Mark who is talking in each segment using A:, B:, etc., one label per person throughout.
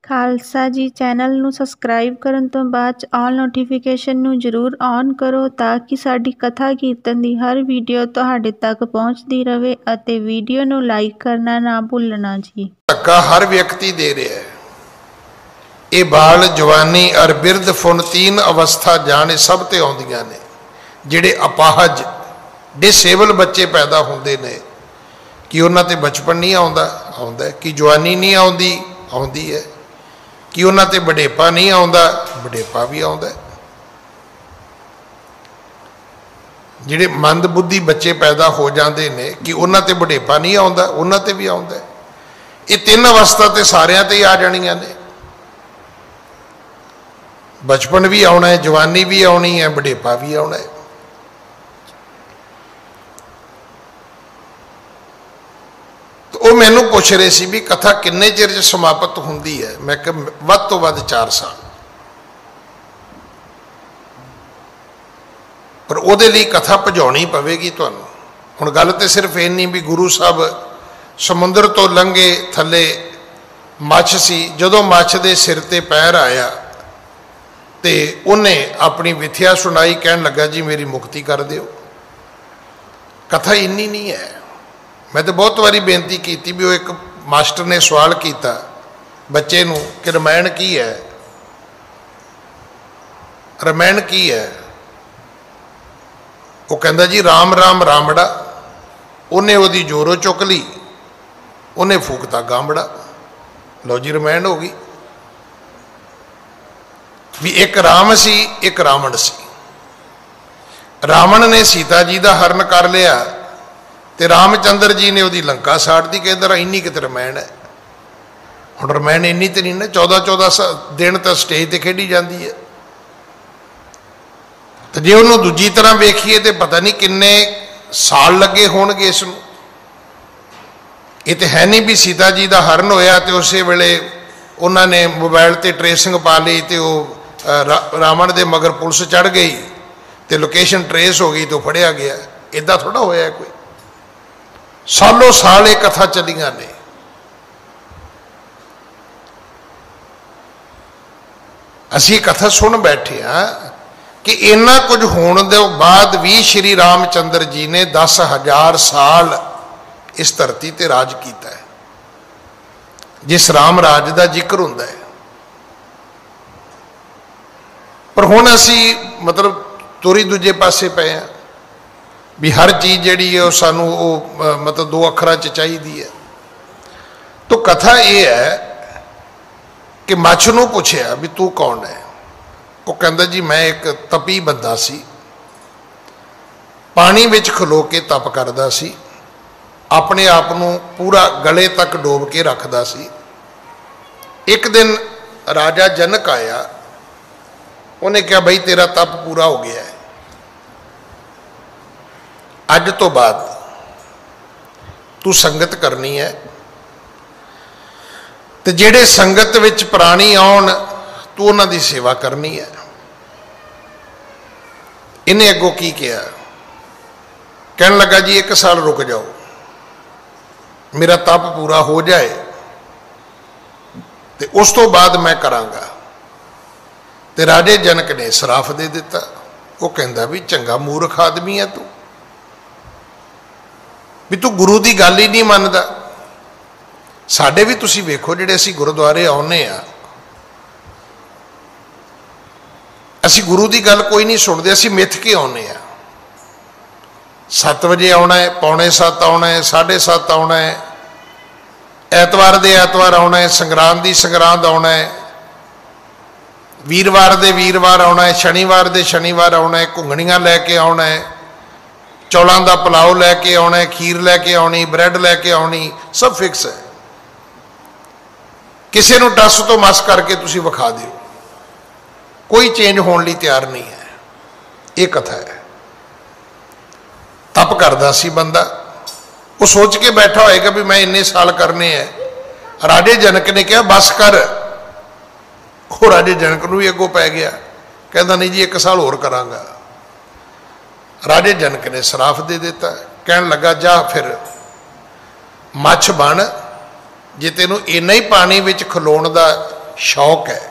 A: खालसा जी channel नूं subscribe करन तो बाद ऑल नोटिफिकेशन नूं जरूर ऑन करो ताकि साडी कथा कीर्तन दी हर वीडियो तुहाडे तक पहुंचदी रहे अते वीडियो नूं लाइक करना ना भुलना जी।
B: धक्का हर व्यक्ति दे रहा है। ये बाल जवानी और बिरध फुन तीन अवस्था जाने सब ते आउंदियां ने। जिहड़े अपाहज डिसेबल बच्चे पैदा होंदे ने कि उन्हां ते बचपन नहीं आउंदा आउंदा कि जवानी नहीं आउंदी आउंदी है कि उन्हां ते बुढ़ेपा नहीं आउंदा बुढ़ेपा भी आउंदा। जिहड़े मंद बुद्धि बच्चे पैदा हो जाते ने कि उन्हां ते बुढ़ेपा नहीं आउंदा उन्हां ते भी आउंदा। ये तीन अवस्था ते सारियां ते ही आ जाणियां ने। बचपन भी आना है, जवानी भी आनी है, बुढ़ेपा भी आना है। तो वह मैनू पूछ रहे सी भी कथा किन्ने चिर च समाप्त होंदी है। मैं वध तो वध 4 साल, पर उहदे लई कथा भजाउणी पवेगी तुहानूं। हुण गल ते सिर्फ इन्नी भी गुरु साहब समुंदर तो लंघे, थले मछ सी, जदों मछ दे सिर ते पैर आया ते उन्हें अपनी विथया सुनाई, कहन लगा जी मेरी मुक्ति कर दिओ। कथा इन्नी नहीं है। मैं तो बहुत बारी बेनती की भी वो एक मास्टर ने सवाल किया बच्चे नूं कि रामायण की है, रामायण की है। वो कहता जी राम राम रामड़ा। उन्हें वो जोरों चुक ली, उन्हें फूकता गामड़ा। लो जी रामायण हो गई। भी एक राम सी एक रावण सी। रावण ने सीता जी का हरण कर लिया तो रामचंद्र जी ने वो लंका साड़ दी। कहता इन्नी कित रामायण है। हुण रामायण इन्नी तो नहीं ना, 14-14 दिन तो स्टेज पर खेडी जाती है। तो जे उन्होंने दूजी तरह वेखीए तो पता नहीं किन्ने साल लगे होणगे इसनूं। ये तो है नहीं भी सीता जी का हरण होया तो उस वेले उन्होंने मोबाइल ते ट्रेसिंग पा ली तो रावण के मगर पुलिस चढ़ गई तो लोकेशन ट्रेस हो गई तो फड़िया गया। इदा थोड़ा होया कोई। सालों साल ये कथा चलियां ने। असी कथा सुन बैठे हाँ कि इन्ना कुछ होने के बाद भी श्री रामचंद्र जी ने 10,000 साल इस धरती ते राज किया है। जिस राम राज का जिक्र होंदा है। पर हुण असी मतलब तुरी दूजे पासे पे हैं भी हर चीज़ जिहड़ी है सानू मतलब 2 अखरां च चाहिदी है। तो कथा यह है कि मछ नूं पुछया भी तू कौन है। वो कहंदा जी मैं एक तपी बंदा सी, पानी विच खलो के तप करदा सी, अपने आप नूं पूरा गले तक डोब के रखदा सी। एक दिन राजा जनक आया, उन्हें कहा बई तेरा तप पूरा हो गया है, अज तो बाद तू संगत करनी है तो जेड़े संगत विच प्राणी आउण तू उन्हां दी सेवा करनी है। इन्हें अगों की किया, कहन लगा जी 1 साल रुक जाओ, मेरा तप पूरा हो जाए तो उस तो बाद मैं करांगा। तो राजे जनक ने सराफ दे दिता। वो कहंदा भी चंगा मूर्ख आदमी है तू, भी तू गुरु की गल ही नहीं मनदा। साडे भी तुसीं वेखो जिहड़े असीं गुरुद्वारे आउणे आ, असीं गुरु की गल कोई नहीं सुनते, असीं मिथ के आउणे आ। 7 बजे आउणा है, 6:45 आउणा है, 7:30 आउणा है, ऐतवार दे ऐतवार आउणा है, संगरांद दी संगरांद आउणा है, वीरवार दे वीरवार आउणा है, शनिवार दे शनिवार आउणा है, घुंगणियां लैके आउणा है, चौलों का पुलाव लैके आउणा है, खीर लैके आउणी, ब्रैड लैके आउणी, सब फिक्स है। किसी नूं टस तो मस करके तुसीं विखा दिओ, कोई चेंज होने लई तैयार नहीं है। ये कथा है। तप करदा सी बंदा, वो सोच के बैठा होएगा भी मैं इन्ने साल करने हैं। राजे जनक ने कहा बस कर। वो राजे जनक नूं भी अगों पै गया, कहता नहीं जी 1 साल होर करांगा। राजे जनक ने सराफ दे दिता, कहन लगा जा फिर मछ बन, जे तेनों इन्ना ही पानी विच खलोण दा शौक है।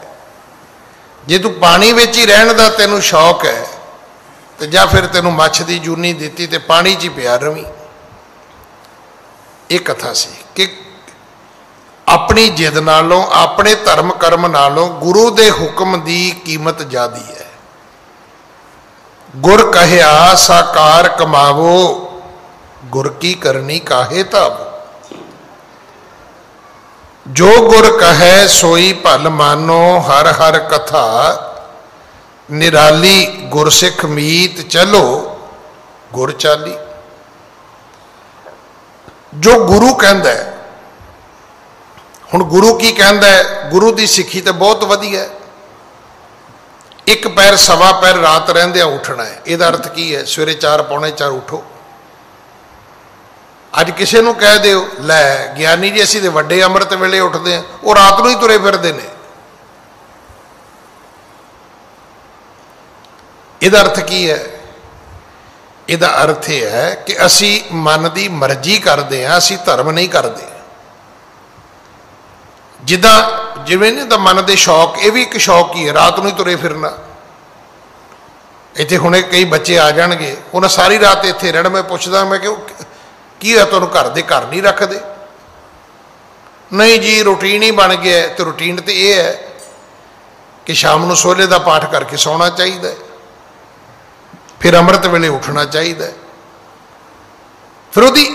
B: जे तू पानी विच ही रहण दा तैनूं शौक है तो जां फिर तैनूं मच्छ दी जूनी दित्ती ते पानी च ही पिया रवीं। ये कथा सी कि अपनी जिद नालों अपने धर्म कर्म नालों गुरु दे हुक्म दी कीमत ज़्यादी है। गुर कहया साकार कमावो, गुर की करनी काहे तावो। जो गुर कहे सोई भल मानो, हर हर कथा निराली। गुरसिख मीत चलो गुर चाली। जो गुरु कहंदा है, हुण गुरु की कहंदा है, गुरु की सिक्खी तो बहुत वधिया है। एक पैर सवा पैर रात रहिंदियां उठना है, इहदा अर्थ की है? सवेरे 4 पौने 4 उठो। अज किसी नूं कह दिओ लै ज्ञानी जी असीं ते वड्डे अमृत वेले उठदे हैं, वो रात नूं ही तुरे फिरदे ने। इहदा अर्थ की है? इहदा अर्थ यह है कि असी मन की मर्जी करते हैं, असी धर्म नहीं करते। जिदा जिवें नहीं तो मन के शौक, ये भी एक शौक ही है, रात को ही तुरे फिरना। इत्थे हुणे कई बच्चे आ जाणगे, उन्हें सारी रात इत्थे रहना। मैं पुछदा, मैं क्यों की है तुहानूं घर दे घर नहीं रखते? नहीं जी रूटीन ही बन गया है। तो रूटीन तो यह है कि शाम को सोहले का पाठ करके सौना चाहिए, फिर अमृत वेले उठना चाहिए, फिर उसकी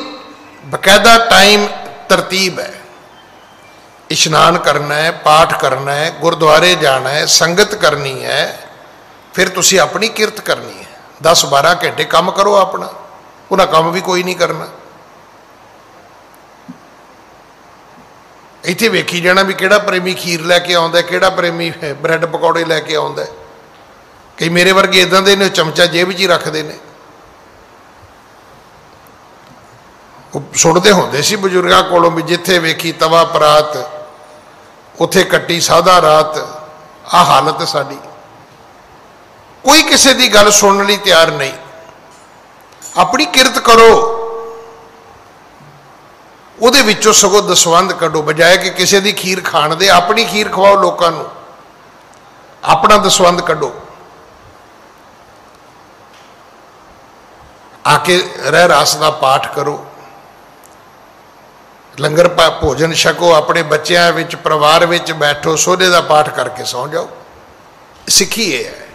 B: बकायदा टाइम तरतीब है। इशनान करना है, पाठ करना है, गुरुद्वारे जाना है, संगत करनी है, फिर तुसी अपनी किरत करनी है। 10-12 घंटे काम करो अपना, उन्हें काम भी कोई नहीं करना। इत्थे वेखी जाना भी किहड़ा प्रेमी खीर लैके आउंदा, किहड़ा प्रेमी ब्रैड पकौड़े लैके आउंदा। कई मेरे वर्गे इदां दे ने, चमचा जेब च ही रखते हैं। सुनते होंदे सी बजुर्गों कोलों भी जिथे वेखी तवा परात उथे कट्टी साधा रात। आ हालत साडी, कोई किसी की गल सुनने लई तैयार नहीं। अपनी किरत करो, उहदे विचों सगों दसवंध कढो, बजाय कि किसी की खीर खाण दे अपनी खीर खवाओ लोकां नूं, अपना दसवंध कढो। आके रह रास का पाठ करो, लंगर भोजन छको, अपने बच्चों विच परिवार विच बैठो, सोहरे का पाठ करके सौ जाओ। सिक्खी ये है।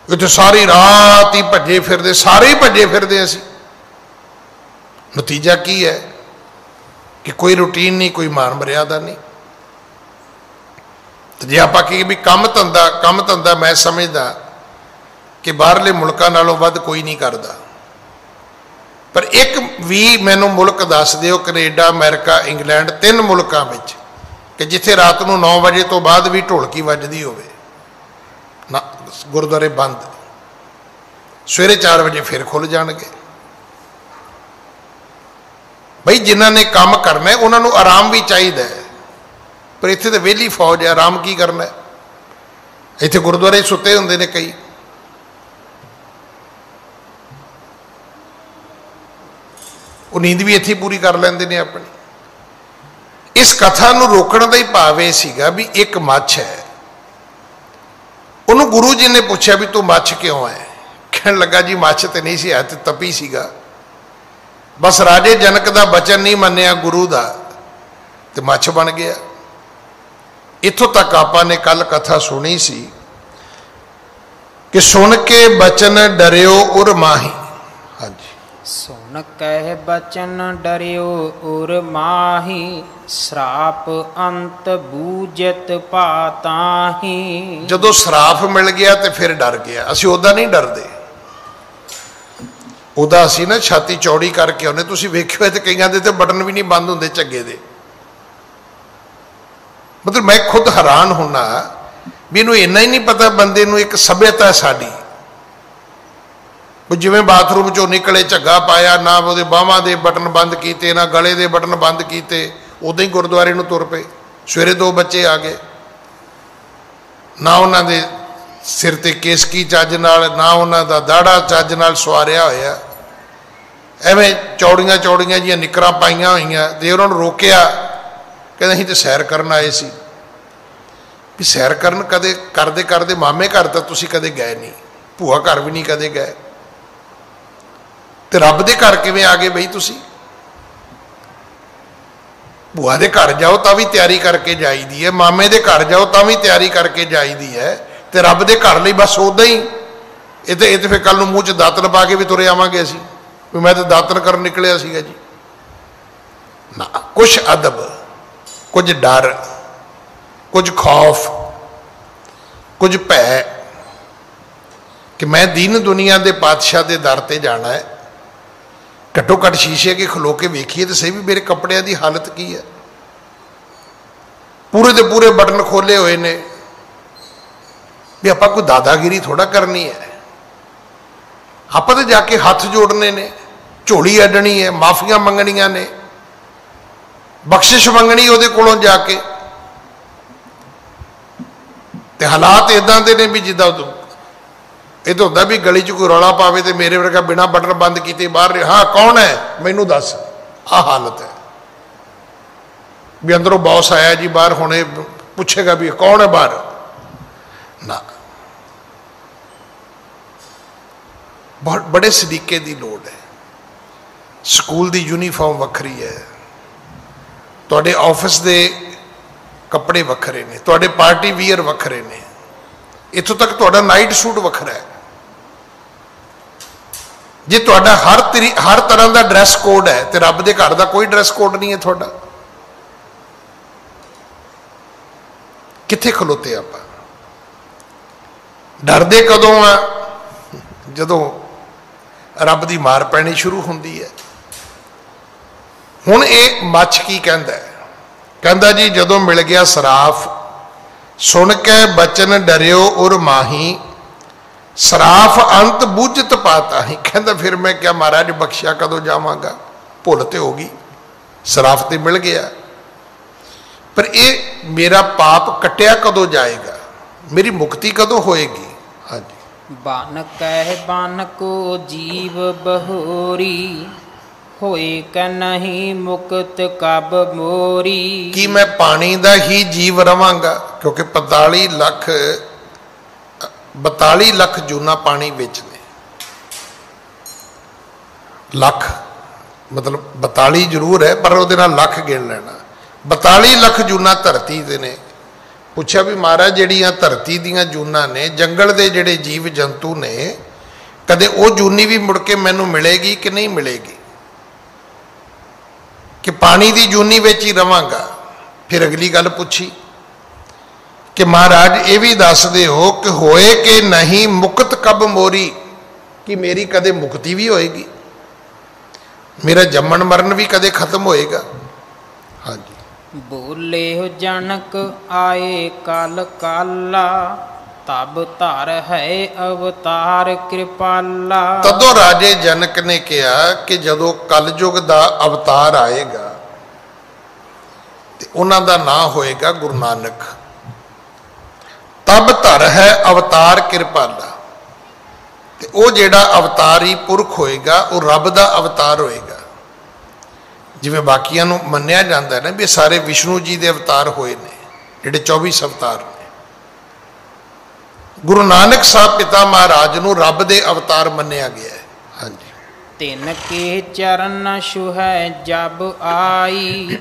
B: इत्थे सारी रात ही भजे फिरदे, सारे ही भजे फिरदे असीं। नतीजा की है कि कोई रूटीन नहीं, कोई मान मर्यादा नहीं। तो जे आपां कहीए भी काम धंधा मैं समझदा कि बाहरले मुल्कां नालों वध कोई नहीं करता। पर एक भी मैनू मुल्क दस दिओ, कनेडा, अमेरिका, इंग्लैंड, 3 मुल्कां विच कि जिथे रात को 9 बजे तो बाद भी ढोलकी वजदी होवे ना, गुरुद्वारे बंद, सवेरे 4 बजे फिर खुल जाणगे। बई जिन्हां ने काम करना है उन्होंने आराम भी चाहिए, पर इत्थे तो वेली फौज है, आराम की करना है। इत्थे गुरुद्वारे सुते हुंदे ने कई, वो नींद भी इत्थे पूरी कर लेंदे ने अपनी। इस कथा नूं रोकण दा ही भाव यह सीगा भी एक मੱਛ है, उन्होंने गुरु जी ने पूछा भी तू मੱਛ क्यों है? कहन लगा जी मੱਛ तो नहीं सी है, तो तपी सीगा। बस राजे जनक दा बचन नहीं मन्निया गुरु दा, तो मੱਛ बन गया। इत्थों तक आपां ने कल कथा सुनी सी कि सुन के बचन डरियो उर माही। हाँ जी,
C: सुन कह बचन डरियो उर माही, श्राप अंत बूझत पाताही।
B: जदों श्राप मिल गया तो फिर डर गया। असीं उदा नहीं डरदे, उदा असीं ना छाती चौड़ी करके आउंदे। तुसीं वेखिओ ते कईयां दे ते बटन भी नहीं बंद हुंदे झग्गे दे। मतलब मैं खुद हैरान होना भी इनू इन्ना ही नहीं पता बंदे नू एक सभ्यता साडी। जिवें बाथरूम चो निकले झग्गा पाया, ना वो बाहां दे बटन बंद किए, ना गले दे बटन बंद किए, उदा ही गुरुद्वारे नूं तुर पे। सवेरे 2 बच्चे आ गए, ना उन्होंने सिर ते केसकी चज नाल, ना उन्होंने दाड़ा चज नाल सवारिया होया। एवें चौड़ियां चौड़ियां जिहियां निकरां पाईयां होईयां। ते उन्होंने रोकिया, कहते असीं तो सैर करन आए सी। भी सैर करन कदे करते करते मामे घर तो तुसी कदे गए नहीं, भूआ घर भी नहीं कदे गए, तो रब दे घर किवें आ गए बई तुसी? भूआ दे घर जाओ तो भी तैयारी करके जाईदी है, मामे दे घर जाओ तो भी तैयारी करके जाईदी है, तो रब दे घर लई बस उदा ही ये तो फिर कल मूँह च दातन पा के भी तुरे आवांगे असीं भी मैं तो दातन कर निकलिया सीगा जी ना। कुछ अदब, कुछ डर, कुछ खौफ, कुछ भय कि मैं दीन दुनिया के पातशाह के दर ते जाना है, घट्टो घट्ट शीशे के खलो के वेखिए तो सही भी मेरे कपड़िया की हालत की है। पूरे के पूरे बटन खोले हुए ने भी आप कोई दादागिरी थोड़ा करनी है, आप तो जाके हाथ जोड़ने ने, झोली अड्डनी है, माफिया मंगनिया ने, बख्शिश मंगनी वो कोलों जाके। ते हालात इदां दे ने भी जिद्दां ये तो होंदा भी गली च कोई रौला पावे तो मेरे वर्गा बिना बटन बंद किए बाहर, हाँ कौन है मैनू दस, आ हालत है भी अंदरों बॉस आया जी बाहर, हुणे पूछेगा भी कौन है बाहर ना। बहुत बड़े सलीके की लोड़ है। स्कूल की यूनीफॉर्म वक्री है, तुहाडे ऑफिस के कपड़े वखरे ने, तुहाडे पार्टी वीयर वखरे ने, इत्थों तक तुहाडा नाइट सूट वखरा है। जे तुहाडा हर तरह का ड्रैस कोड है तो रब के घर का कोई ड्रैस कोड नहीं है तुहाडा, कित्थे खलोते आप? डरदे कदों आ? जदों रब की मार पैनी शुरू होंदी है। हुण ये मच की कहंदा है, कहंदा जी जदों मिल गया सराफ, सुन के बचन डरियो उर माही, सराफ अंत बुझत पाता ही। कहंदा फिर मैं क्या महाराज बख्शिया कदों जावांगा, भुल ते होगी, सराफ ते मिल गया, पर ये मेरा पाप कटिया कदों जाएगा, मेरी मुक्ति कदों होएगी? हाँ जी।
C: बन कह बन को जीव बहोरी, होए क नहीं मुक्त कब मोरी।
B: कि मैं पानी दा ही जीव रवांगा, क्योंकि 42 लख जूना पानी विच ने, लख मतलब 42 जरूर है पर वो लख गिन लेना, 42 लख जूना धरती दे ने। पूछा भी महाराज जड़ियाँ धरती दियाँ जूना ने, जंगल के जड़े जीव जंतु ने, कदे वो जूनी भी मुड़ के मैनू मिलेगी कि नहीं मिलेगी? कि पानी की जूनी विच ही रवांगा। फिर अगली गल पूछी कि महाराज ये भी दस दे हो कि होए कि नहीं मुक्त कब मोरी, कि मेरी कदे मुक्ति भी होएगी, मेरा जम्मन मरण भी कदे खत्म होएगा? हाँ जी।
C: बोले हो जनक आए काल काला, तब धर है अवतार कृपाला।
B: तदों राजे जनक ने कहा कि जदों कलयुग का अवतार आएगा तो उन्हां दा नाम होएगा गुरु नानक। तब धर है अवतार कृपाला, ते वो जेड़ा अवतारी पुरख होएगा वो रब दा अवतार होएगा। जिवें बाकियां नूं मन्निया जांदा है ना भी सारे विष्णु जी दे अवतार होए ने, जेड़े 24 अवतार ने। गुरु नानक साहब पिता महाराज नूं रब दे अवतार मन्निया गया है। हाँ जी।
C: तिन के चरण छुहै जब आई,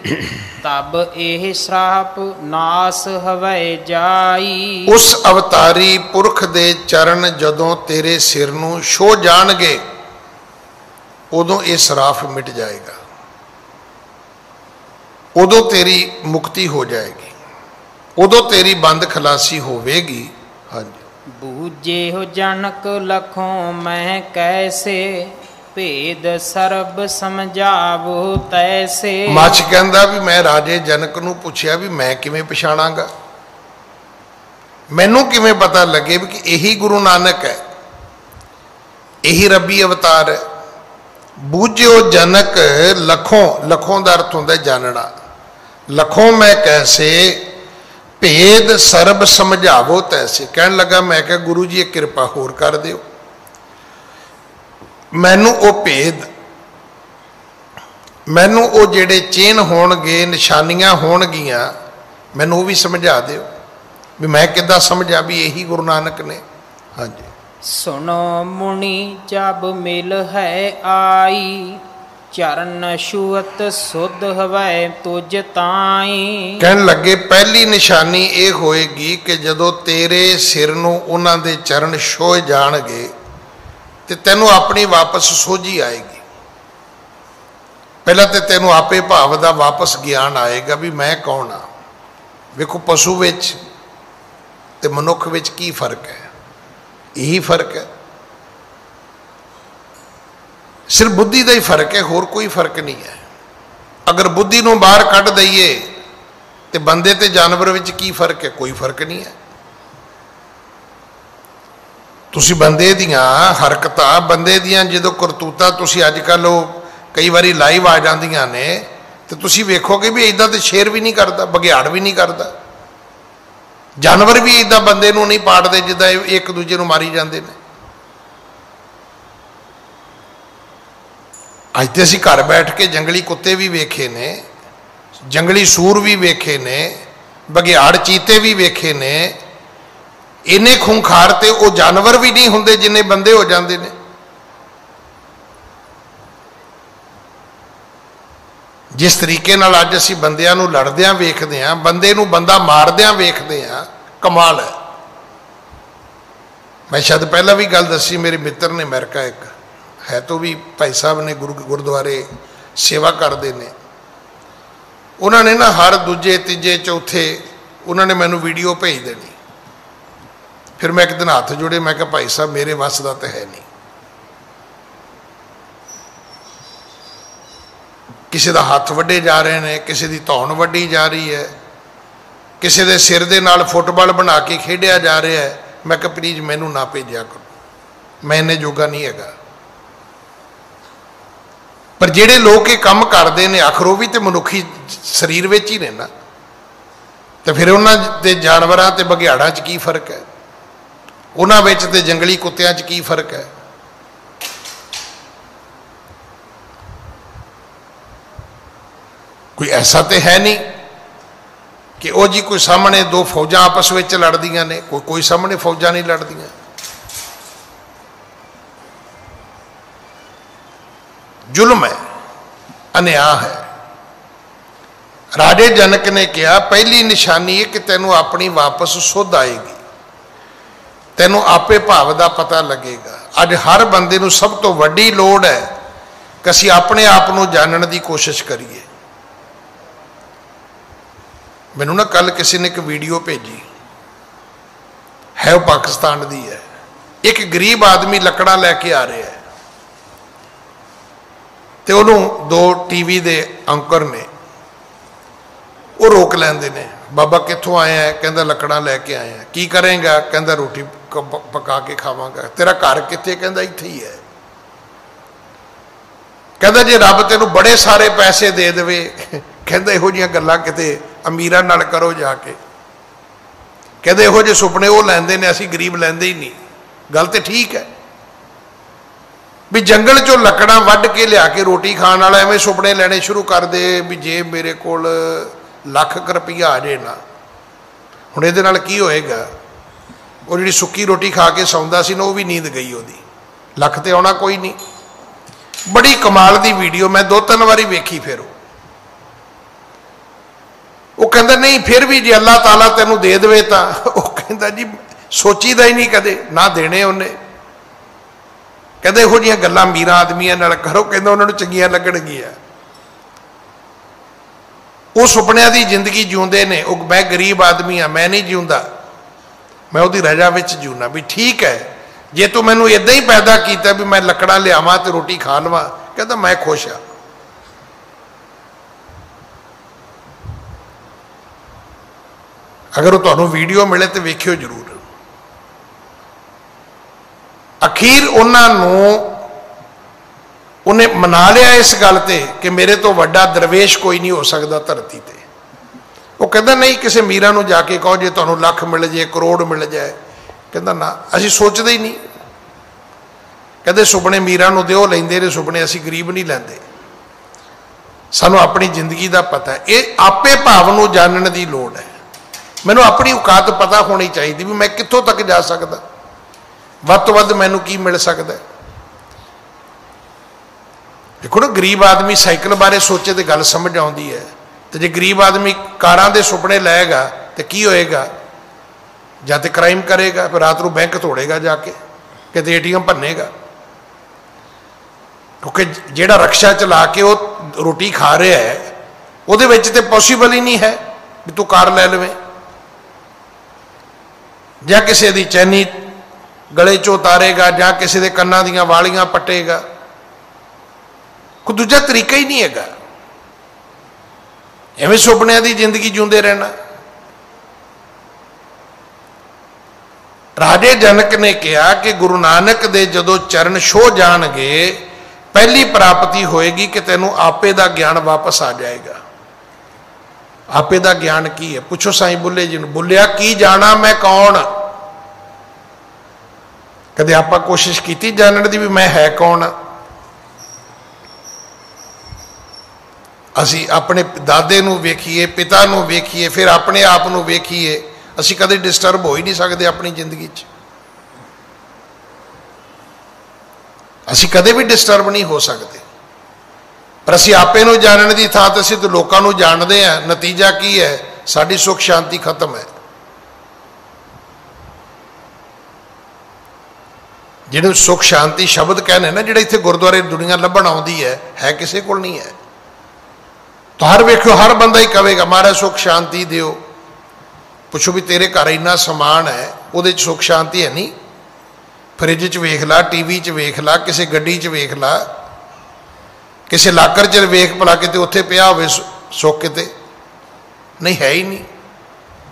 C: तब एह श्राप नास हवै जाई।
B: उस अवतारी पुरख दे चरण जदों तेरे सिर नूं छो जाणगे, उदों ये श्राप मिट जाएगा, उदों तेरी मुक्ति हो जाएगी, उदों तेरी बंद खलासी होवेगी। हाँ जी।
C: बूझे हो जनक लखों मैं कैसे, भेद सर्ब समझावो तैसे।
B: मच कहंदा भी मैं राजे जनक नूं पुछया भी मैं किवें पछाणांगा, मैनू किवें पता लगे भी कि यही गुरु नानक है, यही रबी अवतार है। बूझो जनक लखों, लखों का अर्थ होंदा जानना, लखों मैं कैसे, भेद सर्ब समझावो तैसे। कहन लगा मैं क्या गुरु जी एक कृपा होर कर दिओ, मैनू वो भेद, मैनू वो जेड़े चेन होणगे, निशानियां होणगियां, मैनू वो भी समझा दिओ। भी मैं किद्दां समझा भी यही गुरु नानक ने। हाँ जी।
C: सुनो मुनि जब मिल है आई, चरण छुअत सुध हवै तुझ ताई।
B: कहन लगे पहली निशानी ये होएगी कि जदों तेरे सिर नूं उन्हां दे चरण छोए जाणगे ते तैनूं अपनी वापस सोझी आएगी। पहला तो तैनूं आपे भाव दा वापस ज्ञान आएगा भी मैं कौन हाँ। वेखो पशु विच ते मनुख विच की फर्क है, यही फर्क है, सिर्फ बुद्धि का ही फर्क है, होर कोई फर्क नहीं है। अगर बुद्धि नूं बाहर कढ़ दईए तो बंदे ते जानवर विच की फर्क है, कोई फर्क नहीं है। तुसी बंदे दियां हरकतां बंदे दियां जदों करतूतां तुसी अजकल कई बारी लाइव आ जांदियां ने तो तुसी वेखोगे भी इदां तो शेर भी नहीं करता, बघियाड़ भी नहीं करता, जानवर भी इदां बंदे नूं नहीं पाड़दे जिद्दां एक दूजे नूं मारी जांदे ने। अज तो असीं घर बैठ के जंगली कुत्ते भी वेखे ने, जंगली सूर भी वेखे ने, बघियाड़ चीते भी वेखे ने। इन्ने खूंखार ते वो जानवर भी नहीं हुंदे जिन्ने बंदे हो जाते हैं। जिस तरीके नाल अज असीं बंदियां नूं लड़दियां वेखदे हां, बंदे नूं बंदा मारदियां वेखदे हां, कमाल है। मैं शायद पहला भी गल दसी, मेरे मित्र ने अमेरिका एक है तो भी भाई साहब ने गुरुद्वारे सेवा करते हैं। उन्होंने ना हर दूजे तीजे चौथे उन्होंने मैनू वीडियो भेज देनी। फिर मैं एक दिन हाथ जोड़े, मैं कहा भाई साहब मेरे वस का तो है नहीं, किसी का हाथ वड्डे जा रहे हैं, किसी की धौन वड्डी जा रही है, किसी के सिर दे नाल फुटबॉल बना के खेडिया जा रहा है। मैं कहा प्लीज मैनू ना भेजा करो, मैं इन्ने जोगा नहीं है। पर जिहड़े लोग ये काम करते हैं आखिर वो भी तो मनुखी शरीर विच ही ने ना, तो फिर उन्होंने जानवरों ते बघियाड़ां च की फर्क है, उन्होंने ते जंगली कुत्तियां च की फर्क है। कोई ऐसा तो है नहीं कि वो जी कोई सामने दो फौजा आपस में लड़दियां ने, कोई सामने फौजा नहीं लड़दियां। जुल्म है, अन्याय है। राजे जनक ने कहा पहली निशानी है कि तेनों अपनी वापस सुध आएगी, तेनों आपे भाव का पता लगेगा। अज हर बंदे नूं सब तो वड्डी लोड़ है कि असीं अपने आप नूं जानने की कोशिश करिए। मैनूं ना कल किसी ने एक वीडियो भेजी है, वो पाकिस्तान दी है। एक गरीब आदमी लकड़ा लैके आ रहा है तो उन्होंने दो टीवी दे अंकर ने वो रोक लेंदे ने, बाबा कित्थों आया है, कहंदा लकड़ा लैके आया है, की करेंगा, कहंदा रोटी पका के खावांगा, तेरा घर कित्थे, कहंदा इत्थे ही है। कहंदा जे रब तेनू बड़े सारे पैसे दे देवे, कहंदा इहो जिहियां गल्लां किते अमीरां नाल करो जाके, कहंदे इहो जिहे सुपने वो लैंदे ने, असीं गरीब लैंदे ही नहीं। गल तो ठीक है भी जंगल चो लकड़ा वढ़ के लिया के रोटी खाने वाला एवं सुपने लेने शुरू कर दे भी जे मेरे को लाख रुपया आ जाए ना, हुण इहदे नाल की होएगा। वो जिहड़ी सुक्की रोटी खा के सौंदा सी ना, वो भी नींद गई, ओहदी लख ते आउणा कोई नहीं। बड़ी कमाल दी वीडियो, मैं 2-3 बारी वेखी। फिर वो कहंदा नहीं फिर भी जे अल्लाह ताला तैनूं दे देवे तां, वो कहंदा जी सोचीदा ही नहीं कदे ना देने उन्हें। कहते इहो जिहियां गल्लां अमीरां आदमियां नाल करो, कहंदा उन्हां नूं चंगियां लगणगियां। वो सुपनियां दी जिंदगी जिउंदे ने, वो मैं गरीब आदमी हाँ, मैं नहीं जिउंदा, मैं उहदी रजा विच जिउना। भी ठीक है जे तू मैनूं इदां ही पैदा कीता भी मैं लकड़ा लियावां ते रोटी खा लवां, कहंदा मैं खुश हाँ। अगर वो तुहानूं वीडियो मिले तो वेखियो जरूर। अखीर उन्हें मना लिया इस गल ते कि मेरे तो वड्डा दरवेश कोई नहीं हो सकता धरती ते। वो कहता नहीं किसी मीरा नूं जाके कहो जे तुहानूं लख मिल जाए, करोड़ मिल जाए, कहता ना असीं सोचते ही नहीं। कहते सुपने मीरा नूं दिओ लैंदे ने, सुपने असीं गरीब नहीं लैंदे। सानूं अपनी जिंदगी का पता है, ये आपे भाव नूं जानने की लोड़ है। मैनूं अपनी औकात पता होनी चाहिए भी मैं कित्थों तक जा सकदा, वध तो वध मैनूं की मिल सकदा। देखो ना, गरीब आदमी साइकिल बारे सोचे तो गल समझ आउंदी है, तो जे गरीब आदमी कारां दे सुपने लएगा तो की होएगा? ਜਾਂ तो क्राइम करेगा, फिर रात को बैंक तोड़ेगा जाके, किते ATM भन्नेगा। क्योंकि जिहड़ा रक्षा चला के वो रोटी खा रहा है उहदे विच ते पॉसीबल ही नहीं है भी तू कार लै लवें, जां किसी दी चैनी गले चों उतारेगा, जां किसी दे कन्नां दीयां वालियां पट्टेगा। कोई दूजा तरीका ही नहीं हैगा। एवें सुपनिਆਂ ਦੀ जिंदगी जिउंदे रहना। राजे जनक ने कहा कि गुरु नानक दे जदों चरण छो जाणगे पहली प्राप्ति होएगी कि तैनूं आपे दा ज्ञान वापस आ जाएगा। आपे दा ज्ञान की है? पुछो साईं बुल्ले जी नूं। बुल्लिया की जाना मैं कौन? कदे आपां कोशिश कीती जानण दी भी मैं है कौन? असी अपने दादे नूं वेखीए, पिता नूं वेखीए, फिर अपने आप नूं वेखीए, असी कदे डिस्टर्ब हो ही नहीं सकते अपनी जिंदगी च। असी कदे भी डिस्टर्ब नहीं हो सकते, पर असी आपे नूं जानने की थां ते असी तो लोकां नूं जानदे हां। नतीजा की है? साडी सुख शांति खत्म है। जिहड़े सुख शांति शब्द कहने ना, जिहड़े इत्थे गुरुद्वारे दुनिया लभण आउंदी है किसी कोल नहीं है। तो हर वेखो हर बंदा ही कहेगा महाराज सुख शांति दिओ। पुछो भी तेरे घर इन्ना समान है, उहदे च सुख शांति है नहीं? फ्रिज च वेख ला, टीवी च वेख ला, किसी गड्डी च वेख ला, किसी लाकर च वेख भला किते उत्थे पिया होवे सुख, किते नहीं है ही नहीं।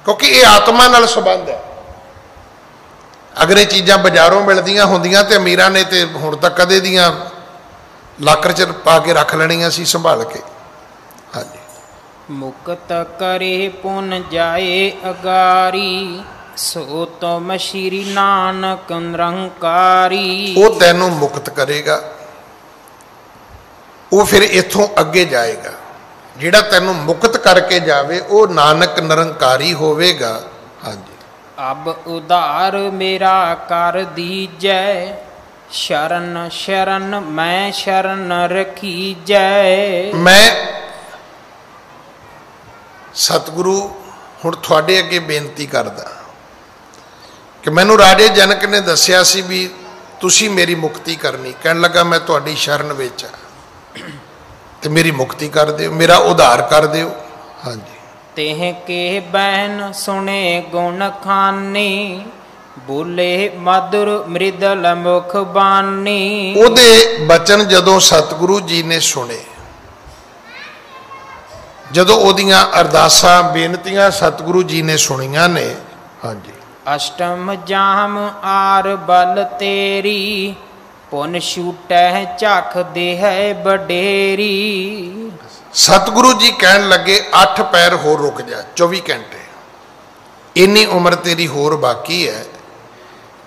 B: क्योंकि ये आत्मा नाल संबंध है। अगर ये चीज़ां बाजारों मिलदियां होंदियां ते अमीरां ने ते हुण तक कदे दियां लाकर च पा के रख लैणियां सी संभाल के। हाँ जी।
C: मुक्त करे पुन जाए अगारी, सो तुम श्री नानक निरंकारी।
B: वो तैनू मुक्त करेगा, वो फिर इथों अगे जाएगा। जिहड़ा तैनू मुक्त करके जावे वो नानक निरंकारी होवेगा। हाँ जी।
C: अब उधार मेरा कर दीजै, शरण शरण मैं शरण रखी जय।
B: मैं सतगुरु हुण तुहाडे अगे बेनती करदा कि मैनू राजे जनक ने दस्सिया सी भी तुसी मेरी मुक्ति करनी। कहन लगा मैं तुहाडी शरण विच आ ते मेरी मुक्ति कर दिओ, मेरा उद्धार कर दिओ। हाँ जी।
C: तेह के बैन सुने गुण खानी, बोले मधुर मृदल मुख बानी।
B: ओदे बचन जदों सतगुरु जी ने सुने, जदों ओदियां अरदासां बेनतियां सतगुरु जी ने सुनियां ने। हाँ जी।
C: अष्टम जाम आर बल तेरी, पुन छूटै झख दे है बडेरी।
B: सतगुरु जी कहन लगे 8 पैर होर रुक जा, 24 घंटे इन्नी उम्र तेरी होर बाकी है।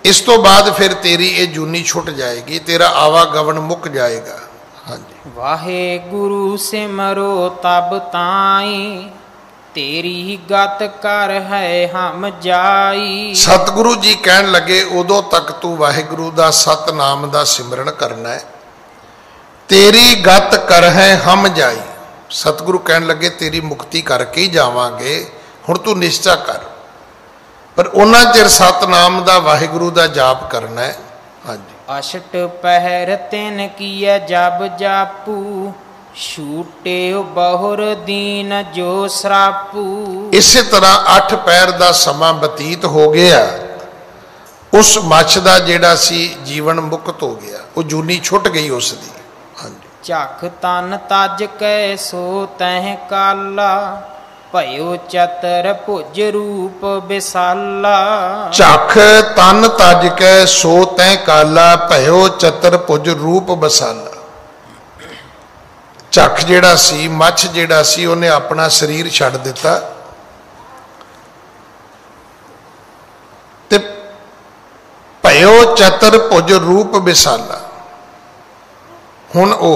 B: इस तो बाद फिर तेरी ये जूनी छुट जाएगी, तेरा आवागमन मुक जाएगा। हाँ जी।
C: वाहे गुरु सिमरो तब ताई, तेरी गत कर है हम जाई।
B: सतगुरु जी कहन लगे उदों तक तू वाहिगुरु दा सतनाम दा सिमरन करना है, तेरी गत कर है हम जाई। सतगुरु कहन लगे तेरी मुक्ति करके ही जावांगे, हुण तू निश्चा कर। पर उन्ना चिर सतनाम दा वाहिगुरु दा जाप करना है। हाँ जी।
C: अष्ट पहर तिन किया जब जापू, छूटे बहुर दीन जो श्रापू।
B: इसी तरह 8 पैर का समा बतीत हो गया, उस मच्छ का जिहड़ा सी जीवन मुक्त हो गया, वो जूनी छुट गई उसकी। हाँ जी।
C: झख तन तज कै सो तह काला, भयो चतर भुज रूप विसाला।
B: झख तन तज कै सो तह काला, भयो चतर भुज रूप विसाला। झख जिहड़ा सी, मच्छ जिहड़ा सी, उन्हें अपना शरीर छड्ड दिता ते भयो चतर भुज रूप विसाला। हुण वो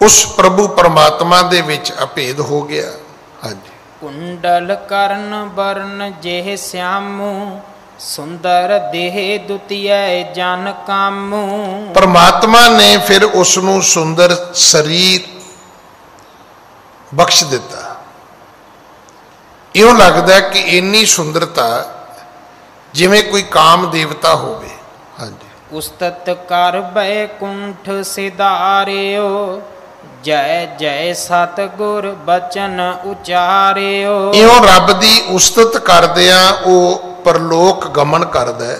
B: उस प्रभु परमात्मा दे विच अभेद हो गया। हाँ जी।
C: कुंड कुंडल कर्ण वर्ण जेह श्यामू सुंदर देह दुतिया जन कामू।
B: परमात्मा ने फिर उसनू सुंदर शरीर बख्श दिता। इउं लगता है कि इन्नी सुंदरता जिवें कोई काम देवता होवे। हाँ जी।
C: उस्तत कर बैकुंठ सिधारियो जय जय सतगुर बचन उचारियो।
B: इउं रब दी उस्तत करदियां वो परलोक गमन करदा है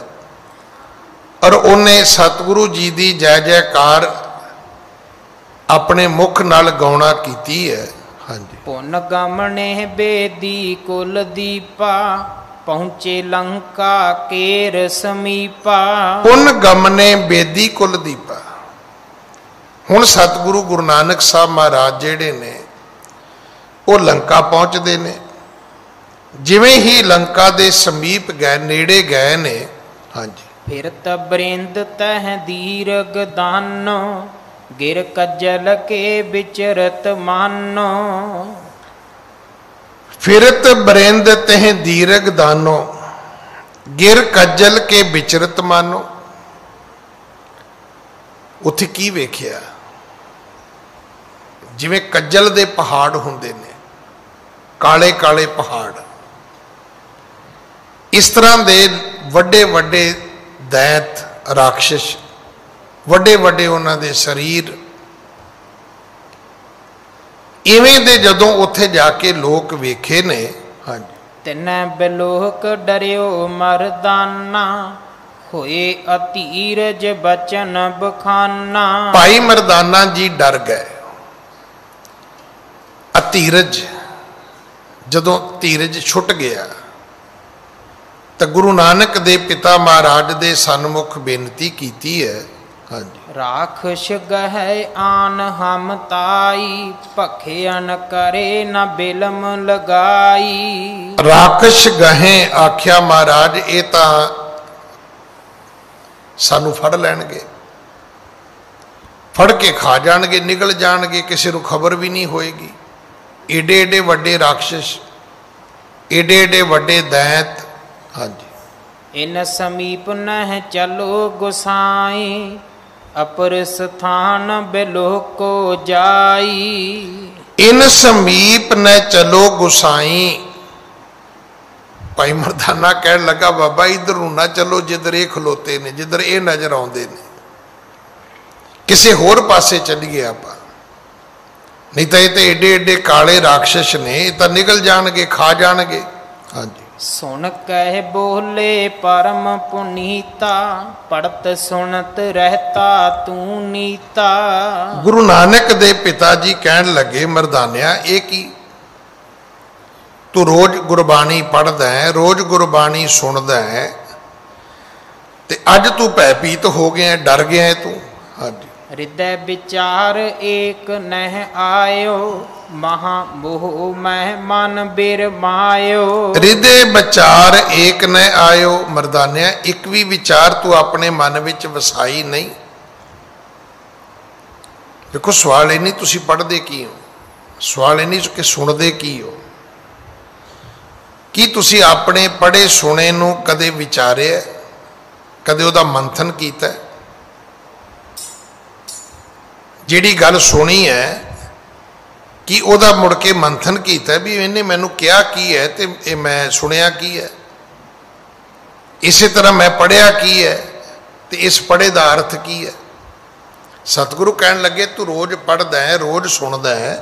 B: और उन्हें सतगुरु जी दी जय जयकार अपने मुख नाल गाउणा कीती है। हाँ जी।
C: पुन गमने बेदी कुल दीपा पहुँचे लंका केर समीपा।
B: पुन गमने बेदी कुल दीपा। हुण सतगुरु गुरु नानक साहब महाराज जिहड़े ने वो लंका पहुँचते ने। जिवें ही लंका दे समीप गए नेड़े गए ने। हाँ जी।
C: फिर तबरिंद तह दीर्घ दानो गिर कज्जल के विचरत मानो।
B: फिरत बरेंद तह दीर्घ दानो गिर कज्जल के विचरत मानो। उत्थे की वेखिया? जिवें कज्जल दे पहाड़ हुंदे ने, काले काले पहाड़, इस तरह दे वड्डे वड्डे दैत राक्षस, वड्डे वड्डे उन्हां दे शरीर, इवें दे जदों उत्थे जाके लोक वेखे ने। हाँ जी।
C: तिनै बिलोक डरियो मरदाना होए अतीरज बचन बखाना।
B: भाई मरदाना जी डर गए। अतीरज जदों धीरज छुट गया तो गुरु नानक दे पिता महाराज दे सन्मुख बेनती कीती है। हाँ जी।
C: राखश गह आन हम ताई भखियन करे न बिलम लगाई।
B: राखश गहे आख्या महाराज ये तो सानू फड़ लैणगे, फड़ के खा जाणगे, निकल जाणगे, किसी को खबर भी नहीं होएगी। एडे एडे वड्डे राक्षस, एडे एडे वड्डे दैत। हाँ जी।
C: इन समीप न चलो गुसाई अपर स्थान बिलोको जाई।
B: इन समीप न चलो गुसाई। भाई मरदाना कह लगा बाबा इधर ना चलो जिधर ये खलोते ने, जिधर ये नजर आते ने, किसी होर पासे चलीए आप, नहीं तो ये एडे एडे काले राक्षस ने, ये तो निकल जाणगे, खा जाणगे। हाँ जी।
C: सुन कह बोले परम पुनीता पढ़त सुनत रहता तू नीता।
B: गुरु नानक दे पिताजी कहन लगे मरदानिया ये की तू रोज गुरबाणी पढ़दा है, रोज गुरबाणी सुनदा है, ते अज तू भयभीत हो गया, डर गया है तू। हाँ जी।
C: हृदय विचार एक नह आयो महा मोह मह मन बिरमायो।
B: हृदय विचार एक न आयो। मरदानिया एक भी विचार तू अपने मन विच वसाई नहीं। देखो सवाल ये नहीं तुसी पढ़दे की हो, सवाल ये नहीं कि सुनदे की हो। की तुसी अपने पढ़े सुने नूं कदे विचारिया, कदे उहदा मंथन कीता? जिहड़ी गल सुनी है कि उहदा मुड़ के मंथन कीता भी इन्हें मैनू कहा की है ते मैं सुनिया की है, इस तरह मैं पढ़िया की है ते इस पढ़े का अर्थ की है। सतगुरु कहन लगे तू रोज पढ़दा है, रोज सुनदा है,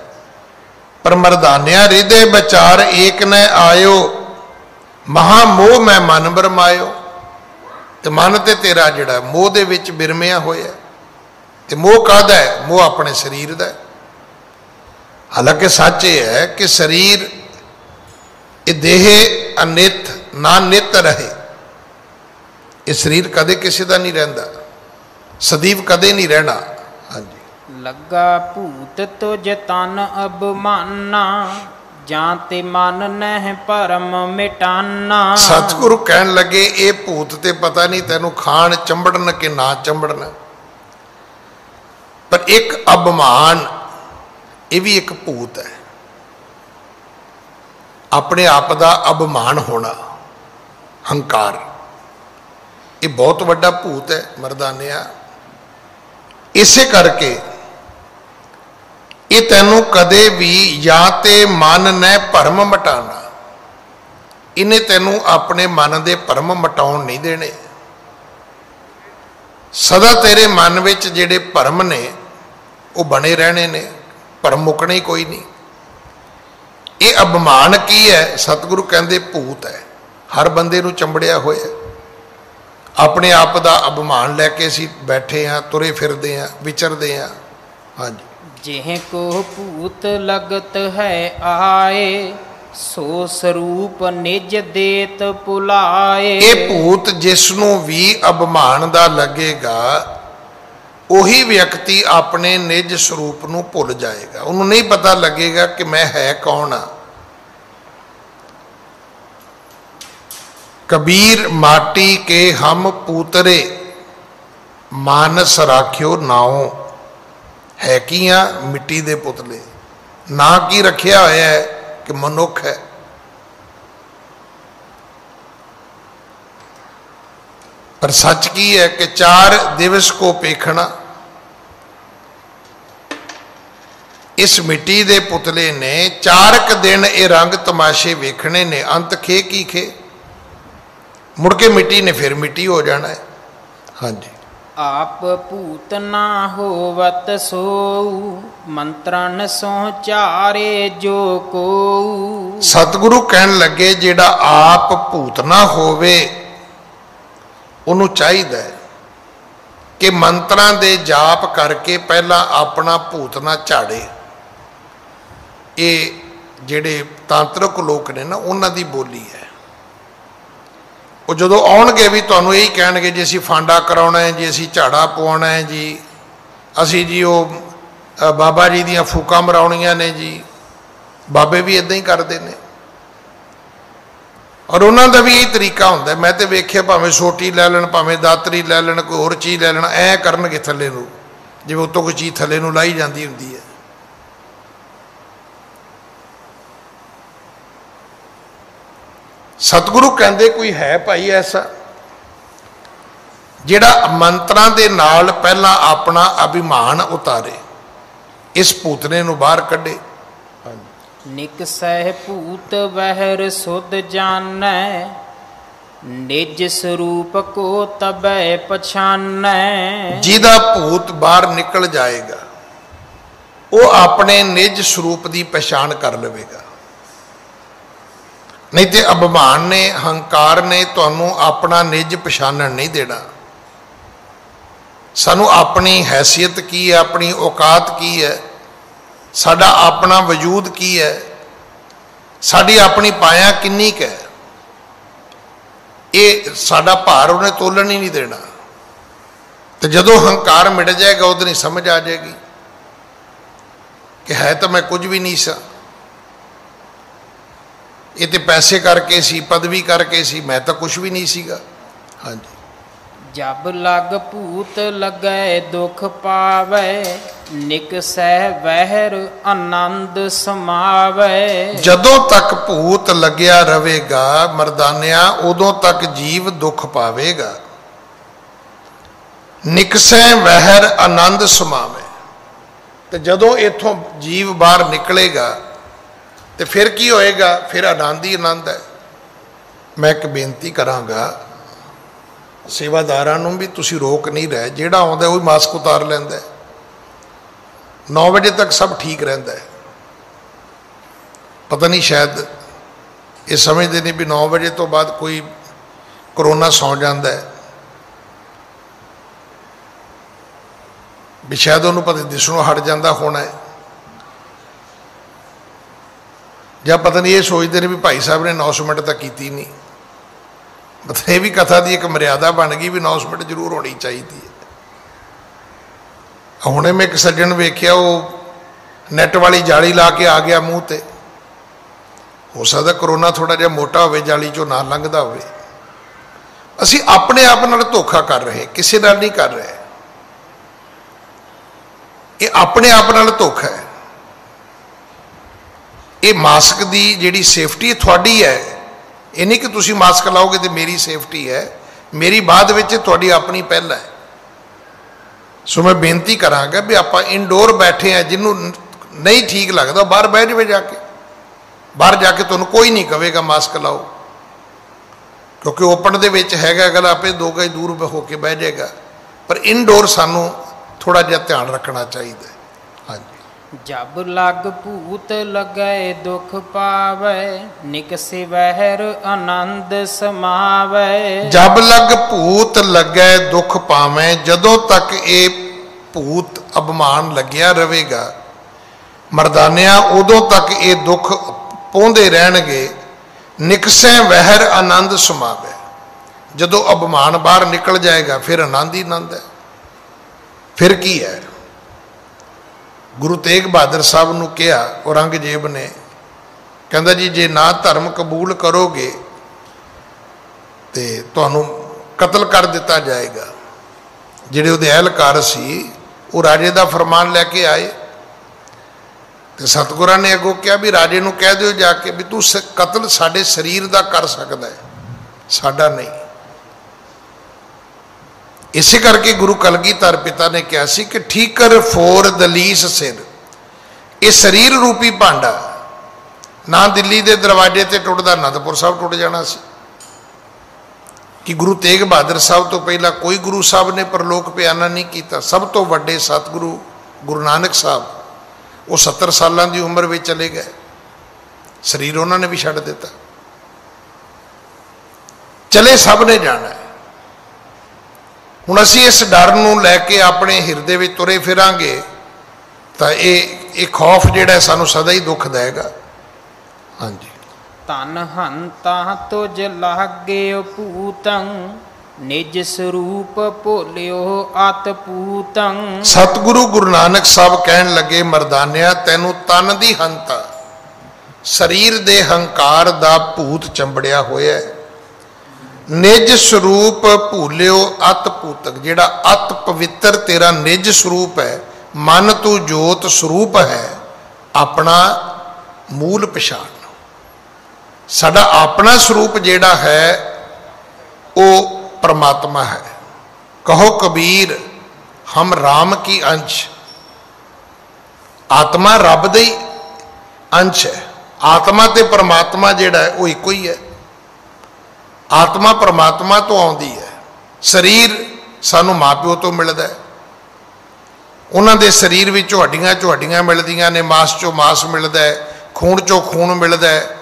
B: पर मरदानिया हृदय विचार एक न आयो महामोह मैं मन बरमायो। तो मन ते तेरा जिहड़ा मोह दे विच बिरमिया होया। ते मोह काहदा है? मोह अपने शरीर दा है। हालांकि सच ये है कि शरीर ये देह अनित ना नित रहे। ये शरीर कदे किसी का नहीं रहिंदा, सदैव कदे नहीं रहना। हाँ जी।
C: लगा भूत तुझ तन अबमाना जाते मन नह परम मिटाना।
B: सतगुरु कहन लगे ये भूत ते पता नहीं तेनू खाण चंबड़न के ना चंबड़न, पर एक अभिमान ये भी एक भूत है। अपने आप का अभिमान होना, हंकार, ये बहुत वड्डा भूत है मर्दानिया। इसे करके ये तैनू कदे भी या ते मन ने भरम मटाना, इन्हें तैनू अपने मन के भरम मटाउण नहीं देने। सदा तेरे मन विच जिहड़े भरम ने वो बने रहने ने, भरम मुकने ही कोई नहीं। ये अभिमान की है? सतगुरु कहते भूत है, हर बंदे नूं चंबड़िया होया। अपने आप का अभिमान लैके असीं बैठे हाँ, तुरे फिरदे हाँ, विचरदे हाँ। हाँ जी,
C: जिह को भूत लगत है आए, सो स्वरूप निज देत पुलाए।
B: ये भूत जिसनों भी अभिमान दा लगेगा, उही व्यक्ति अपने निज स्वरूप नूं भुल जाएगा। उन्होंने नहीं पता लगेगा कि मैं है कौन हाँ। कबीर माटी के हम पूतरे, मानस राख्यो नाओ। है की हाँ? मिट्टी दे पुतले। ना की रखिया होया है कि मनुख है। पर सच की है कि 4 दिवस को पेखना। इस मिट्टी दे पुतले ने 4 दिन ये रंग तमाशे वेखने ने, अंत खे की खे, मुड़ के मिट्टी ने फिर मिट्टी हो जाना है। हाँ जी,
C: आप भूत ना होवत सोऊ, मंत्रन सो चारे जो को।
B: सतगुरु कहन लगे जेड़ा आप भूत ना होवे, उन्हों चाहिए कि मंत्रां दे जाप करके पहला अपना भूत ना झाड़े। ये जेड़े तांत्रिक लोग ने ना, उन्हां दी बोली है। वो जो आउणगे भी तुहानूं यही कहणगे जी असीं फांडा कराउणा है जी, असीं झाड़ा पवाउणा है जी, असीं जी वो बाबा जी दीयां फूकां मराउणियां ने जी। बाबे भी इदां ही करदे ने, और उन्हों का भी यही तरीका होंदा है। मैं तो वेख्या, भावें सोटी लै लैण, भावें दातरी लै लैण, कोई होर चीज़ लै लैण, ऐ करनगे थल्ले नूं, जिवें उत्तों कोई चीज़ थल्ले नूं लाई जाती हुंदी है। सतगुरु कहते कोई है भाई ऐसा जिहड़ा मंत्रां दे नाल पहला अपना अभिमान उतारे, इस भूतने नूं बाहर कढे।
C: निकसह भूत बहर सुध जानै, निज स्वरूप को तबै पछानै।
B: जिहदा भूत बाहर निकल जाएगा, वो अपने निज स्वरूप की पहचान कर लवेगा। नहीं तो अभिमान ने, हंकार ने तुहानू अपना निज पछाणन नहीं देना। सानू अपनी हैसियत की है, अपनी औकात की है, साडा अपना वजूद की है, साड़ी अपनी पाया किन्नी क है, ये साडा भार उन्हें तोलन ही नहीं देना। तो जदों हंकार मिट जाएगा, उधर ही समझ आ जाएगी कि है तो मैं कुछ भी नहीं सा, ये तो पैसे करके सी, पदवी करके सी, मैं तो कुछ भी नहीं सीगा। हाँ जी,
C: जब लग भूत लगे दुख पावे, निकसह बहर आनंद समावे।
B: जदों तक भूत लग्या रहेगा मर्दानिया, उदों तक जीव दुख पावेगा। निकसह बहर आनंद समावे, तो जदों इथों जीव बाहर निकलेगा तो फिर की होएगा? फिर आनंद ही आनंद है। मैं एक बेनती करांगा सेवादारां नूं भी, तुसीं रोक नहीं रहे, जिहड़ा आउंदा वो मास्क उतार लैंदा है। 9 बजे तक सब ठीक रहिंदा है। पता नहीं शायद ये समझते नहीं भी 9 बजे तो बाद कोई कोरोना सौ जाता है, भी शायद उन्होंने पता दिसणों हट जाता होना है, या पता नहीं ये सोचते हैं भी भाई साहब ने अनाउंसमेंट तो की नहीं। मतलब ये भी कथा की एक मर्यादा बन गई भी अनाउंसमेंट जरूर होनी चाहिए है। हुणे मैं एक सज्जन वेख्या, वो नैट वाली जाली ला के आ गया मूँह ते। हो सकता कोरोना थोड़ा जिहा मोटा हो, जाली चो ना लंघदा हो। असी अपने आप नाल धोखा कर रहे, किसी नाल नहीं कर रहे। ये अपने आप नाल धोखा है। ये मास्क की जिहड़ी सेफ्टी तुहाडी है, ये नहीं कि तुसी मास्क लाओगे तो मेरी सेफ्टी है, मेरी बाद विच तुहाडी अपनी पहल है। सो मैं बेनती करांगा भी आप इनडोर बैठे हैं, जिन्हों नहीं ठीक लगता बाहर बह जाए, जाके बाहर जाके तुहानूं कोई नहीं कहेगा मास्क लाओ, क्योंकि ओपन दे विच हैगा अगला आपे 2 गज दूर होके बह जाएगा। पर इनडोर सानू थोड़ा जिहा ध्यान रखना चाहिए। हाँ जी।
C: जब लग भूत लगे दुख पावे, निकसे वहर आनंद समावे।
B: जब लग भूत लगे दुख पावे, जदों तक ये भूत अभिमान लग्या रहेगा मरदानिया, उदों तक ये दुख पौंदे रहणगे। निकसे वहर आनंद समावे, जदों अभिमान बाहर निकल जाएगा फिर आनंद ही आनंद है। फिर की है, गुरु तेग बहादुर साहब नूं कहा औरंगजेब ने, कहंदा जी जे ना धर्म कबूल करोगे तो तुहानूं कतल कर दिता जाएगा। जिहड़े उहदे अहलकार सी वो राजे का फरमान लैके आए, तो सतगुरां ने अगों कहा भी राजे नूं कह दिओ जाके भी तू कतल साडे शरीर का कर सकदा है, साडा नहीं। इसे करके गुरु कलगीधर पिता ने कहा सी कि ठीकर फोर दलीस सिर, ये शरीर रूपी भांडा ना दिल्ली के दरवाजे ते टुटदा, आनंदपुर साहब टुट जाना सी। कि गुरु तेग बहादुर साहब तो पहला कोई गुरु साहब ने परलोक प्याना नहीं किया। सब तो वड्डे सतगुरु गुरु नानक साहब वो 70 साल की उम्र में चले गए, शरीर उन्होंने भी छड्ड दिता। चले सब ने जाना है। हुण असीं इस डर नूं लैके अपने हिरदे विच तुरे फिरांगे तो ये खौफ जिहड़ा सानूं सदा ही दुख देगा। हाँ जी।
C: तन हंता तुझ लागे पूतं, निज स्वरूप भोलियो अत पूतं।
B: सतगुरु गुरु नानक साहब कहन लगे मरदानिया तैनूं तन दी हंता, शरीर दे हंकार दा भूत चंबड़िया होया है। निज स्वरूप भूलियो अत पूतक, जिहड़ा अत पवित्र तेरा निज स्वरूप है, मन तू जोत स्वरूप है, अपना मूल पछाण। साडा अपना स्वरूप जिहड़ा है वो परमात्मा है। कहो कबीर हम राम की अंश, आत्मा रब दे अंश है। आत्मा ते परमात्मा जिहड़ा है वो इको ही है। आत्मा परमात्मा तो आउंदी है, शरीर सानू माँ प्यो तो मिलता है। उन्हां दे शरीर विचों हड्डियां चों हड्डियां मिलदियां ने, मांस चों मांस मिलता है, खून चों खून मिलता है।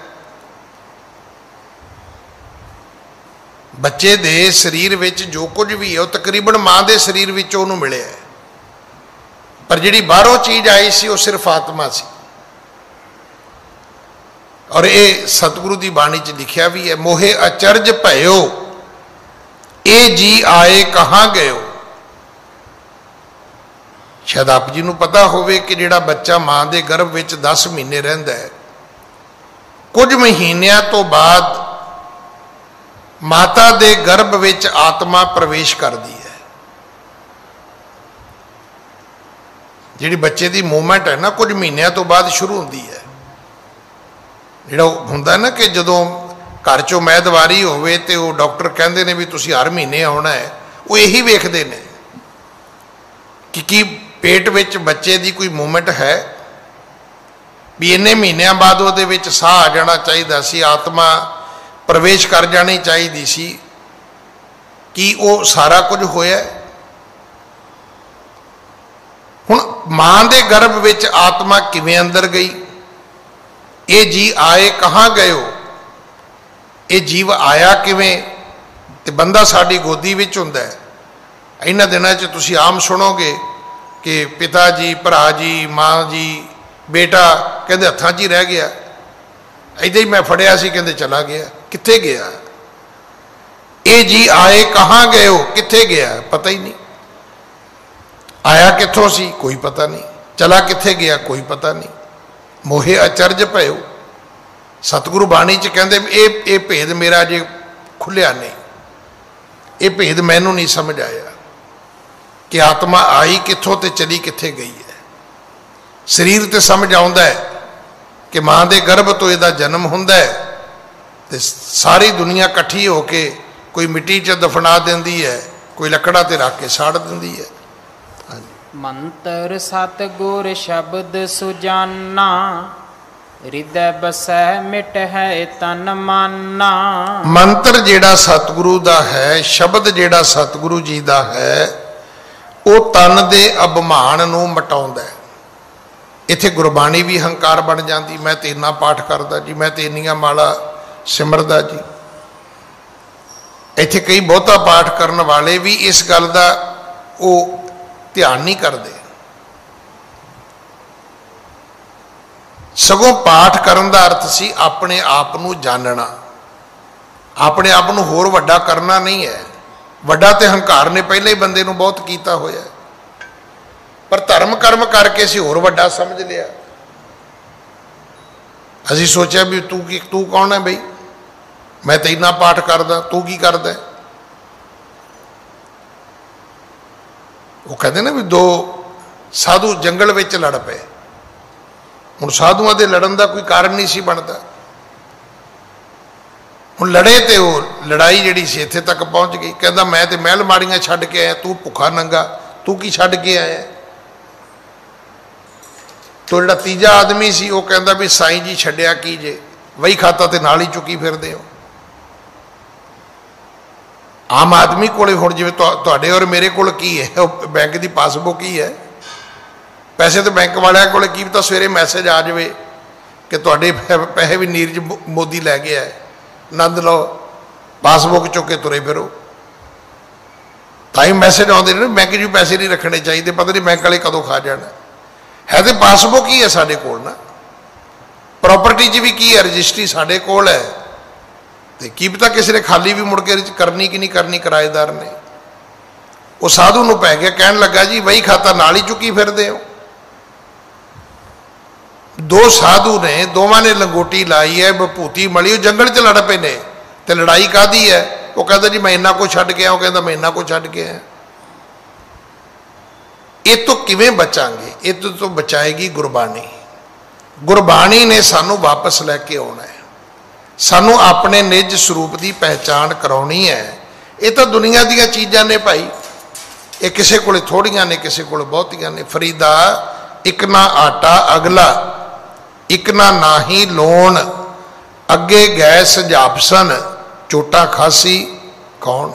B: बच्चे दे शरीर विच जो कुछ भी है वो तकरीबन माँ के शरीर विचों उहनूं मिलिया है, पर जिहड़ी बाहरों चीज़ आई सी वो सिर्फ आत्मा सी। और ये सतगुरु की बाणी च लिखिया भी है, मोहे अचरज भयो ए जी आए कहाँ गयो। शायद आप जी नूं पता होवे कि जिहड़ा बच्चा माँ के गर्भ विच 10 महीने रहिंदा है, कुछ महीनों तो बाद माता के गर्भ विच आत्मा प्रवेश करती है। जिहड़ी बच्चे की मूवमेंट है ना कुछ महीनों तो बाद शुरू होती है। जिहड़ा हुंदा ना कि जदों घर चों मैदवारी होवे ते वो डॉक्टर कहते हैं भी तुसीं हर महीने आउणा है, वो यही वेखदे ने कि पेट विच बच्चे की कोई मूवमेंट है, भी इन्ने महीनों बाद उहदे विच साह आ जाना चाहिए सी, आत्मा प्रवेश कर जानी चाहिए सी, कि वो सारा कुछ होया। हुण मां दे गर्भ विच आत्मा किवें अंदर गई, ये जी आए कहाँ गयो, ये जीव आया किवें, ते बंदा साडी गोदी विच हुंदा है। इन्हां दिनां च तुसीं आम सुनोगे कि पिता जी, भरा जी, माँ जी, बेटा कहते हत्थां 'च ही रह गया, इदां ही मैं फड़िया सी कहते चला गया, कित्थे गया। ये जी आए कहाँ गयो, कित्थे गया पता ही नहीं। आया कित्थों सी कोई पता नहीं, चला कित्थे गया कोई पता नहीं। मोहे अचरज भयो, सतगुरु बाणी च कहते ये भेद मेरा अजे खुलिया नहीं, ये भेद मैनू नहीं समझ आया कि आत्मा आई कित्थों ते चली कित्थे गई है। शरीर तो समझ आउंदा है, कि मां के गर्भ तो यदा जन्म हुंदा है ते सारी दुनिया इकट्ठी होके कोई मिट्टी च दफना देंदी है, कोई लकड़ा ते रख के साड़ देंदी है।
C: मंत्र सतगुर शब्द सुजाना, हृदय बसै मिट है तन माना।
B: मंत्र जेड़ा सतगुरु दा है, शब्द जेड़ा सतगुरु जी दा है, वो तन दे अभिमान नूं मिटाउंदा है। इत्थे गुरबाणी भी हंकार बन जाती, मैं तो इन्ना पाठ करदा जी, मैं तो इन्नियां माला सिमरदा जी। इत्थे कई बहुता पाठ करने वाले भी इस गल दा वो ध्यान नहीं करते, सगों पाठ करन दा अर्थ सी अपने आप नूं जानना, अपने आप नूं होर वड्डा करना नहीं है। वड्डा ते हंकार ने पहले ही बंदे नूं बहुत कीता होया, पर धर्म कर्म करके असीं होर वड्डा समझ लिया। असीं सोचा भी तू कौन है बई, मैं तो इन्ना पाठ करदा, तू की करदा। वो कहते ना भी दो साधु जंगल विच लड़ पे, हुण साधुआं दे लड़न दा कोई कारण नहीं सी बनता। हुण लड़े तो वो लड़ाई जिहड़ी सी इत्थे तक पहुँच गई। कहता मैं तो महल माड़ियां छड्ड के आया, तू भुखा नंगा, तू की छड्ड के आया। तो जिहड़ा तीजा आदमी सी वो कहता भी साईं जी छड्डिया की जे, वही खाता तो नाल ही चुकी फिरदे हो। आम आदमी कोले हुण जिवें तुहाडे और मेरे कोल की है, बैंक की पासबुक ही है। पैसे तो बैंक वालियां कोले की पता सवेरे मैसेज आ जाए कि तुहाडे पैसे भी नीरज मोदी लै गया है, आनंद लो, पासबुक चुक के तुरे फिरो। ताई मैसेज आउंदे ने बैंक च पैसे नहीं रखने चाहिए, पता नहीं बैंक वाले कदों खा जाना है। तो पासबुक ही है साडे कोल ना, प्रॉपर्टी च भी की है, रजिस्ट्री साडे कोल है। तो की पता किसी ने खाली भी मुड़ के करनी कि नहीं करनी किराएदार ने। वो साधु नूं पै गया, कहन लगा जी वही खाता नाल ही चुकी फिरदे हो। दो साधु ने, दोवां ने लंगोटी लाई है, विभूति मली, जंगल च लड़ पे ने। तो लड़ाई कादी है? वो कहता जी मैं इन्ना को छड्ड के आया, वो कहता मैं इन्ना को छड्ड के आया। ये तो किवें बचांगे? ये तो बचाएगी गुरबाणी। गुरबाणी ने सानू वापस लैके आना है, सानू अपने निज स्वरूप की पहचान कराउणी है। ये तो दुनिया दीयां चीज़ां ने भाई, ये किसी को थोड़ियां ने, किसी को बहुतियां ने। फरीदा एक ना आटा अगला, एक ना ही लोन, अगे गैस जापसन, चोटा खासी कौन।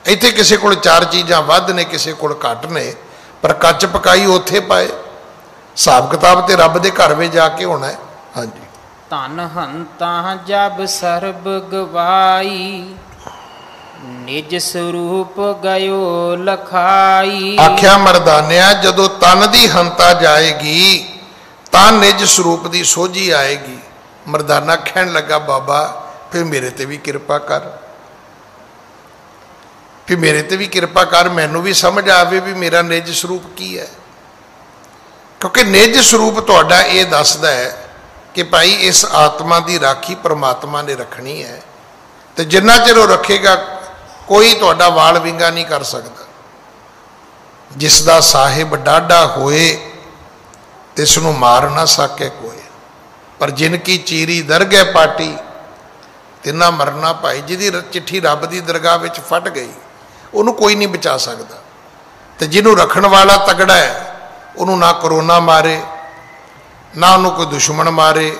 B: इत्थे किसी को चार चीज़ां वध ने, किसी को घट ने, पर कच पकाई उत्थे पाए। हिसाब किताब तो रब के घर में जाके होना है। हाँ जी।
C: धन हंता जब सर्ब गवाई, निज स्वरूप गयो लखाई।
B: आख्या मरदानिया जदों तन की हंता जाएगी तां निज स्वरूप की सोझी आएगी। मरदाना कहन लगा बाबा फिर मेरे ते भी कृपा कर, फिर मेरे ते भी कृपा कर, मैनू भी समझ आवे भी मेरा निज स्वरूप की है। क्योंकि निज स्वरूप तुहाडा ये दसदा है कि भाई इस आत्मा की राखी परमात्मा ने रखनी है, तो जिन्ना चिर वो रखेगा कोई तुहाडा वाल विंगा नहीं कर सकता। जिसदा साहिब डाढ़ा होए तिसनू मार ना सके कोई, पर जिनकी चीरी दरगह पाटी तिना मरना भाई। जिहदी चिट्ठी रब की दरगाह विच फट गई उन्होंने कोई नहीं बचा सकता। तो जिन्हों रखण वाला तगड़ा है उन्होंने ना करोना मारे, ना उन्होंने कोई दुश्मन मारे,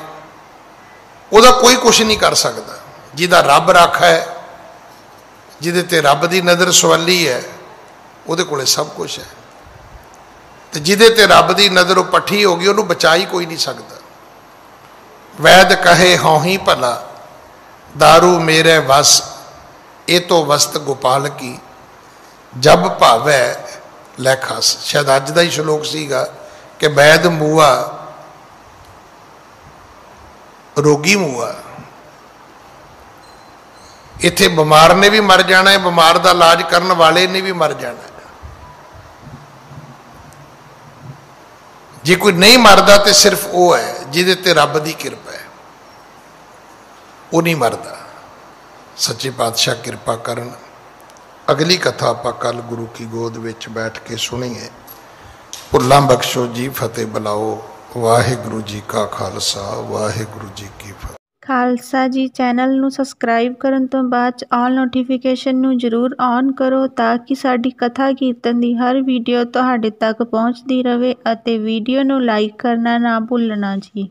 B: वह कोई कुछ नहीं कर सकता। जिहदा रब राखा है, जिहदे ते रब की नज़र सवाली है, उहदे कोले सब कुछ है। तो जिहदे ते रब की नज़र पट्ठी हो गई उन्होंने बचा ही कोई नहीं सकता। वैद कहे हों ही भला, दारू मेरे वस, ये तो वस्त गोपाल की, जब भावै लै खस। शायद अज का ही श्लोक सीगा कि वैद मूआ रोगी मूआ। इत्थे बीमार ने भी मर जाना है, बीमार का इलाज करने वाले ने भी मर जाना है। जे कोई नहीं मरदा तो सिर्फ वो है जिहदे ते रब की कृपा है, वो नहीं मरदा। सच्चे पातशाह कृपा करन। अगली कथा आपां कल गुरु की गोद विच बैठ के सुनीए। भुल्लां बख्शो जी, फतेह बुलाओ। ਵਾਹਿਗੁਰੂ ਜੀ ਕਾ ਖਾਲਸਾ ਵਾਹਿਗੁਰੂ ਜੀ ਕੀ ਫਤਿਹ।
A: ਖਾਲਸਾ ਜੀ ਚੈਨਲ ਨੂੰ ਸਬਸਕ੍ਰਾਈਬ ਕਰਨ ਤੋਂ ਬਾਅਦ 'ਚ ਆਲ ਨੋਟੀਫਿਕੇਸ਼ਨ ਨੂੰ ਜ਼ਰੂਰ ਔਨ ਕਰੋ ਤਾਂ ਕਿ ਸਾਡੀ ਕਥਾ ਕੀਰਤਨ ਦੀ ਹਰ ਵੀਡੀਓ ਤੁਹਾਡੇ ਤੱਕ ਪਹੁੰਚਦੀ ਰਹੇ ਅਤੇ ਵੀਡੀਓ ਨੂੰ ਲਾਈਕ ਕਰਨਾ ਨਾ ਭੁੱਲਣਾ ਜੀ।